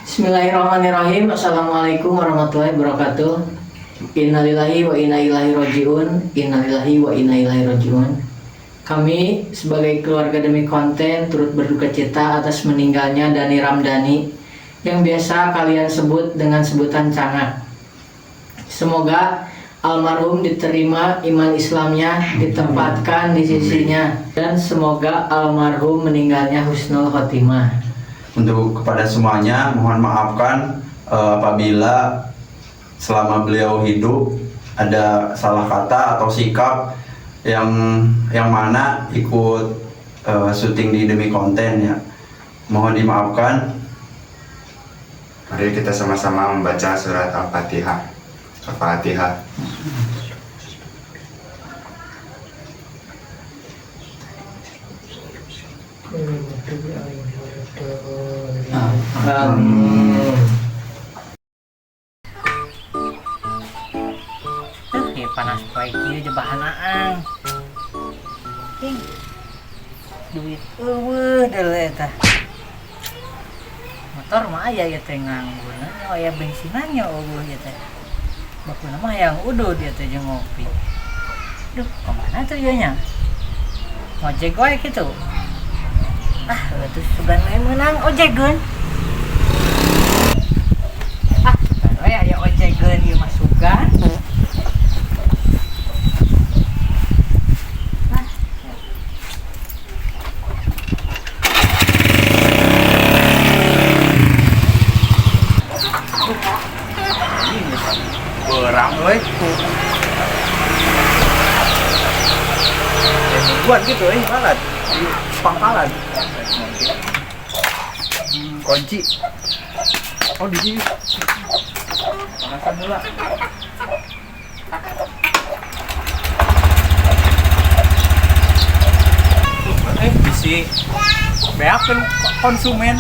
Bismillahirrahmanirrahim. Assalamualaikum warahmatullahi wabarakatuh. Innalillahi wa inna ilaihi rajiun. Innalillahi wa inna ilaihi rajiun. Kami sebagai keluarga demi konten turut berduka cita atas meninggalnya Dani Ramdhani yang biasa kalian sebut dengan sebutan Canga. Semoga almarhum diterima iman Islamnya, ditempatkan di sisinya, dan semoga almarhum meninggalnya husnul khotimah. Untuk kepada semuanya, mohon maafkan apabila selama beliau hidup ada salah kata atau sikap yang mana ikut syuting di demi konten ya. Mohon dimaafkan. Mari kita sama-sama membaca surat Al-Fatihah. Al-Fatihah. Panas poe kieu jebahan aang. Duit eueuh deuleu eta. Motor mah aya ya teh nganggur, aya bensinannya eueuh ya teh. Bakuna mah hayang udud ya teh jeung ngopi. Duh, kemana tuh ieu nya? Ngojek wae kitu. Ah, atuh sugan we meunang ojegeun. Ah, sugan we aya ojegeun ieu mah sugan. Berang euy. Buat gitu malat di pangkalan. Kunci. Oh di sini. Panasan heula. Bisi beakeun konsumen.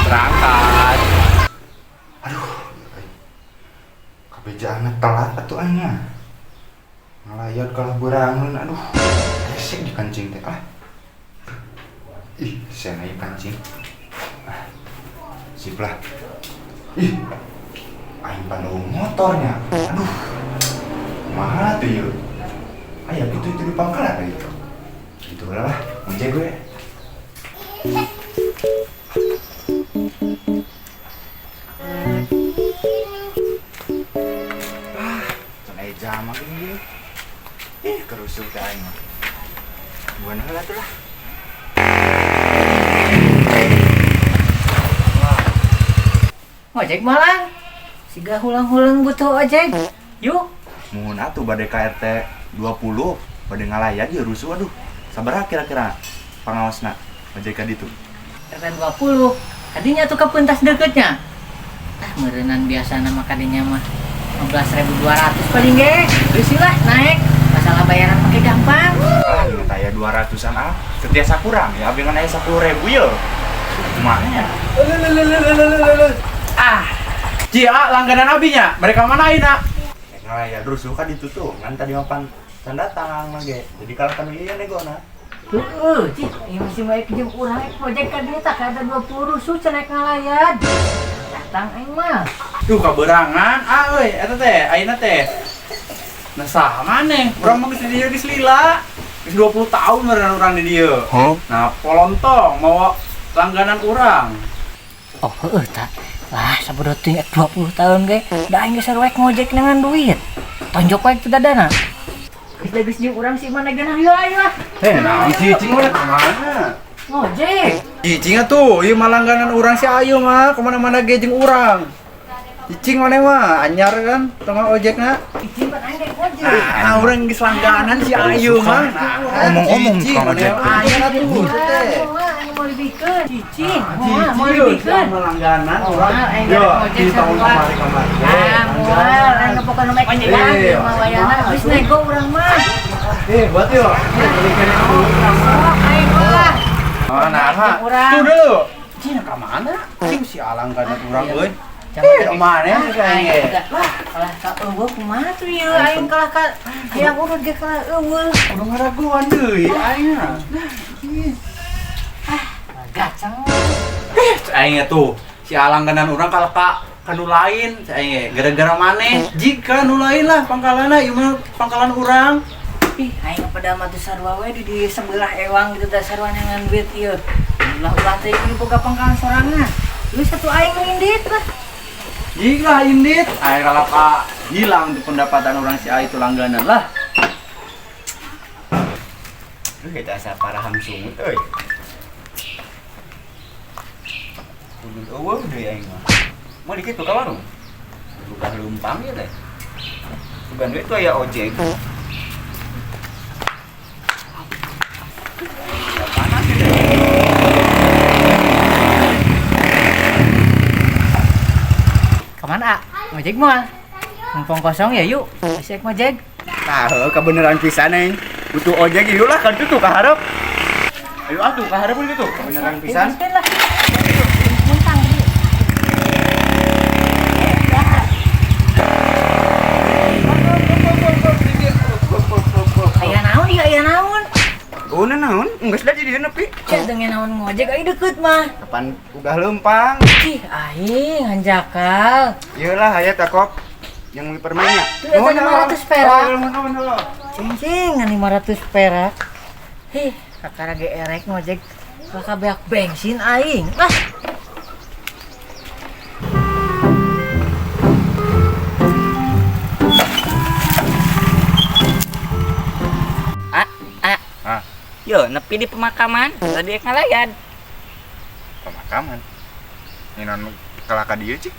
Berangkat. Aduh, kebejaannya telat atuh anya. Ngalayat kalah berangun, aduh, resek di kancing teh ah. Ih, saya naik kancing. Ah, sip lah. Ih, aing pandung motornya. Aduh, mahal tuh yuk. Ayah gitu itu di pangkalan ayo. Gitu lah, ngejek gue. Jam ini kerusuk dah ini. Bukan hal tu lah. Ojek malang. Siga hulang-hulang butuh ojek. Yuk. Mohon atuh badai KRT 20 badai ngalayat dia rusuh aduh. Sabaraha kira-kira pangawasna ojek ka ditu? RT 20. Kadinya tuh kepuntas deketnya. Ah, meureunnan biasa nama kadinya mah 15.200 paling ge. Bisilah naik. Masalah bayaran pakai gampang. Ah, ini taya 200-an ah. Setiasa kurang ya, abi ngan aya 10.000 ye. Kumaha nya? Ah, cia langganan abinya. Mereka mana aina? Ngalayat rusuh ka ditu tuh, ngan tadi mapan tanda tangan mah ge. Jadi kalau kan ieu negona. Heeh, cik, ieu masih bae jeung urang projek ka dieu tak ada 20 rusuh cenah ngalayat. Datang aing mah. Duh kaberangan, euy, eta teh, ayeuna teh. Nah saha maneh? Urang mah geus di dieu geus lila. Geus 20 tahun meureun urang di dieu. Nah, polontong mau langganan urang. Oh, heueuh tah. Lah, sabodot teh 20 tahun ge, da aing geus rek ngojek dengan duit. Tonjok wae teu dadana. Geus jeung urang si mana geunah ayo lah. Naon cicing mah kemana? Ngojek. Cicing atuh, ieu mah langganan urang si Ayu mah, kemana-mana ge jeung urang. Cicing mana mah anyar kan, tengah ojekna. Cicing kan aing ngojek. Ah, urang geus langganan si Ayu mah. Ngomong-ngomong tukang ojek. Anyar atuh teh. Mau dibikeun. Cicing, Cicing mau dibikeun. langganan urang. Yo, di tahun kemarin. Ah, moal, anu pokona make panjang, mah wayana geus nego urang mah. Buat yo. Aing mah. Nah, tuh dulu. Cina ka mana? Cing si alang kana urang euy. Mana Aing kalah ka eueuh kumaha tuh ieu aing kalah ka hayang urut ge kalah eueuh. udah ngaraguan deui aing. Gacang. Aing tuh si alangganan urang kalau ka nu lain aing gara-gara maneh. Jika nu lain lah pangkalana ieu mah pangkalan urang. Ih, aing pada mah teu sarua we di sebelah ewang gitu da sarua ngan duit ieu. Ulah teh ieu boga pangkalan sorangan. Lu satu aing ngindit lah. Jika indit, aing kalau ka hilang di pendapatan orang si A itu langganan lah. Lu kita asa paraham sumut euy. Kudu eueuh deui aing mah. Mau dikitu ka warung. Buka lumpang ya teh. Bukan duit tuh ya ojek. Panas ya teh. Kemana? Ngojek moal. Mumpung kosong ya yuk. Asik ngojek. Tah, kebeneran pisan euy. Butuh ojek yuk lah kan tuh kaharep. Ayo atuh kaharep gitu. Kebeneran pisan. Lah. Muntang gitu. Aya naon ieu aya naon? Oh, naon? Enggeus da di dieu nepi. Cek dengan naon ngojek ai deukeut mah. Kapan ugah leumpang? Ih, aing hanjakal. Ieu lah aya takok yang beli permennya. Tuh, eta 500 perak. Oh, Cing, 500 perak. Hih, kakara ge erek ngojek kakak beak bensin aing. Ah. Yo, nepi di pemakaman, tadi ngalayan. pemakaman. Ini non kelaka dia cik.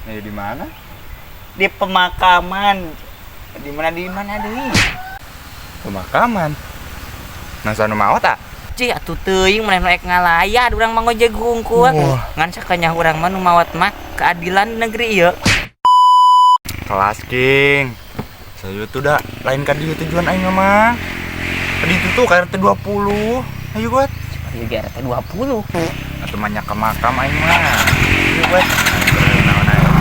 Ini di mana? Di pemakaman. Di mana deui? Pemakaman. Nang sana mau tak? Cih, atuh teuing maneh rek ngalayan urang mah ngojek hungkul. Ngan sakanya urang mah nu mawat mah keadilan di negeri ieu. Kelas king. Saya tuh dah lain kan dia tujuan aing mah. Tadi itu tuh KRT 20. Ayo buat. Ieu ge RT 20. Atuh banyak ke makam aing mah. Ayo buat. Naon aing.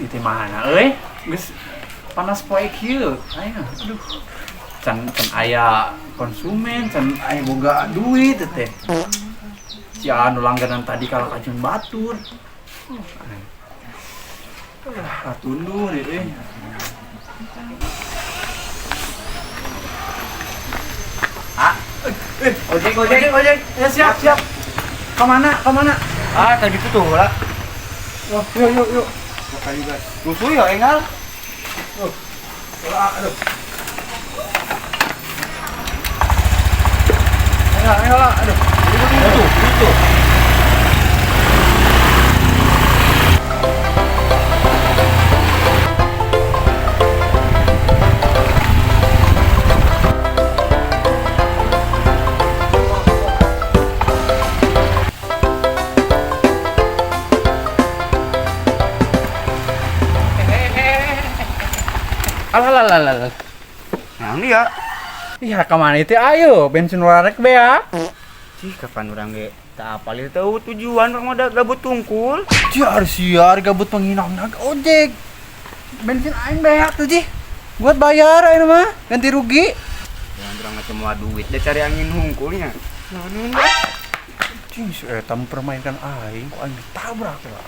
Itu mana euy? Geus panas poe kieu. Aing aduh. Can aya konsumen, can aya boga duit teh. Si anu langganan tadi kalau kacun batur. Katundur euy. Ojek. Ya siap. Kemana? Ah, tadi itu tuh lah. Wah, yuk. Makanya juga. Rusuh ya engal. Aduh. Ayo, aduh. Itu. Alah. Nah, dia. Iya, kemana itu? Ayo, bensin warek bea. Cih, kapan orang ge tak apal ieu tahu tujuan orang mah gabut tungkul. Siar gabut penghinaan ojek. Bensin aing bea tuh, Ji. Buat bayar aing mah, ganti rugi. Yang orang mah semua duit dia cari angin hungkulnya. Naon dah? Cing, si eta mempermainkan aing, kok aing ditabrak lah.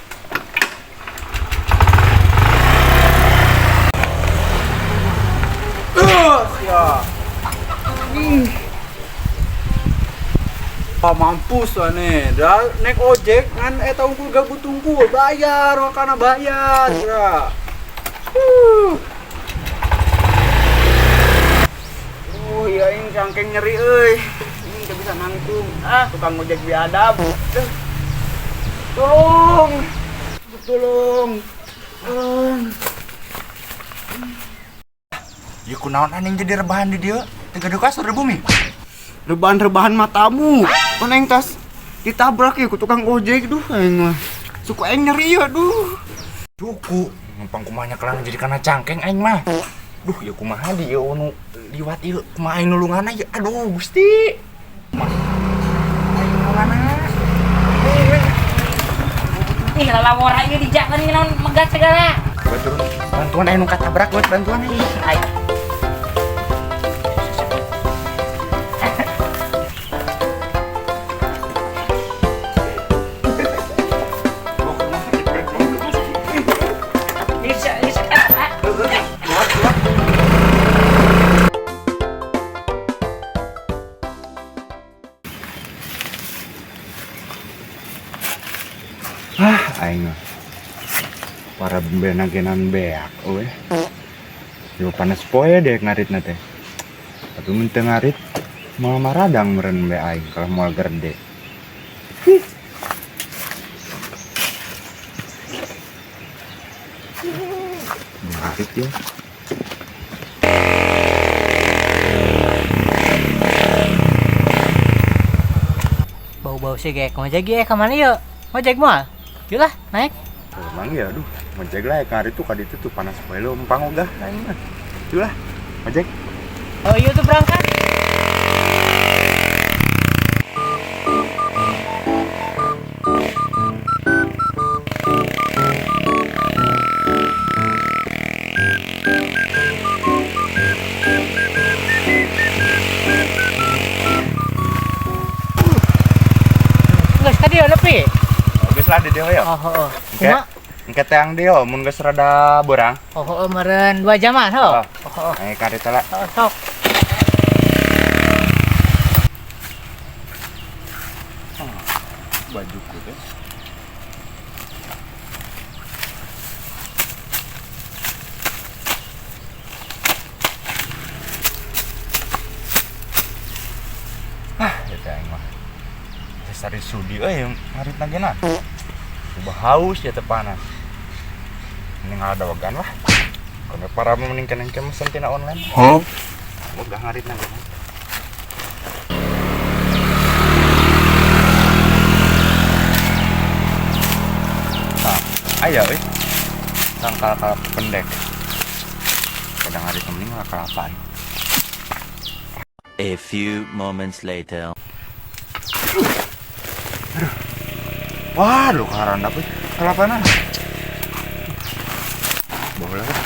Mampus lah nih, dah naik ojek ngan eta unggul gabut tungkul bayar, makana bayar ya. Oh, iya ini cangkeng nyeri euy. Ini teu bisa nangtung. Tukang ojek biadab. Tolong. Ya kunaon anjing jadi rebahan di dieu? Teu ada kasur di bumi. Rebahan matamu. Kon aing tas ditabrak ya ku tukang ojek duh aing mah. Suku aing nyeri ya duh. Suku numpang kumanya kelang jadi kana cangkeng aing mah. Duh ya kumaha di ieu nu liwat ieu kumaha aing nulunganna ya. Aduh Gusti. Aing nulunganna. Ih, lalawara ieu di jalan ini naon megat segala. Buat turun. Bantuan aya nu katabrak buat bantuan. Ih, ai. Bisa kan? Aing mah para benagenan beak euy. Yo panas poe deh ngaritna teh. Tapi mun teu ngarit moal maradang meureun be aing kalau moal gerde. Ngarit ya. Bau-bau sih gek, ngojek ge kemana yuk? Ngojek moal? Yuk lah, naik. Emang ya aduh, ngojek lah ngarit tuh kaditu tuh panas poe lu empang ogah aing mah. Yuk lah, ngojek. Oh iya tuh berangkat. Geus ka dieu nepi. Geus lah di dieu ya. Oh, heeh. Engke. Engke teang dieu mun geus rada borang. Oh, heeh meureun 2 jaman, heuh. Oh, heeh. Ayo karet lah. Sok. Bajuku teh. Eta aing mah. Sari sudi euy ngarit nagena. Ubah haus ya teh panas. Mending ada wagan lah. Kono para mending keneng mesen tina online. Boga ngarit nagena. Aya euy. Sangkal kalapa pendek. Kadang hari mending lah kalapa. A few moments later. Wah, lu karanda euy. Kalapana. Boleh lah.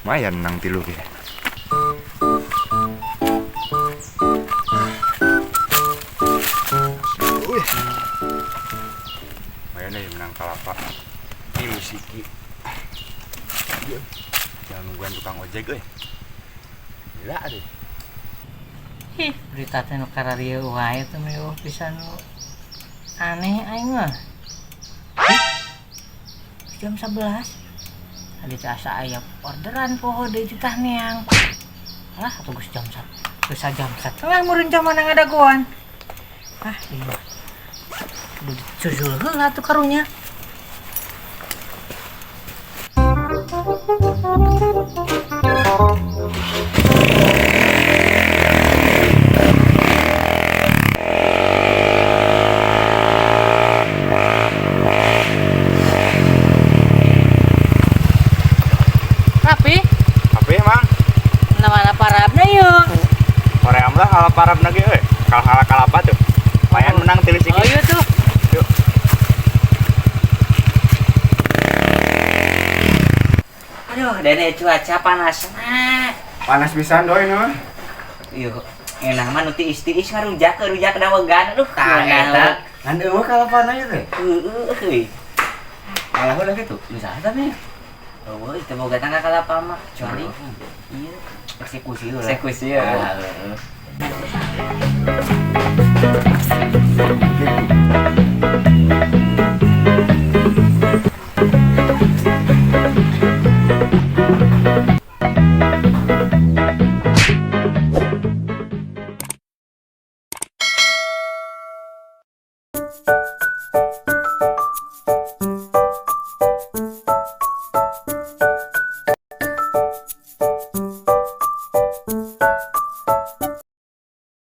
Lumayan nang tilu ya. Lumayan nih menang kalapa. Ini musiki. Jangan nungguan tukang ojek euy. Gila deh. Ih, berita teh nu kararieu wae teh meuh pisan nu aneh aing mah. Jam 11. Ada asa aya orderan poho deui tah neang. Alah atuh geus jam 1. Geus jam 1. Tengah meureun jam mana ngadagoan. Ah, iya. Kudu dicujul heula atuh karunya. Rapi? Apa emang? Mana parabna yuk? Koream lah kalau parab nage euy. Kalau kalapa tuh. Lumayan menang tilu siki. Oh iya tuh. Yuk. Aduh, dene cuaca panas. Panas pisan doi mah. Yuk, enak mah nu tiis-tiis ngarujak da wegan. Aduh, kana. Ngan eueuh kalapana ieu teh. Heueuh. Malah udah gitu. Bisa tapi. Oh, itu boga tangga kalapa mah kecuali iya eksekusi lah. Eksekusi ya.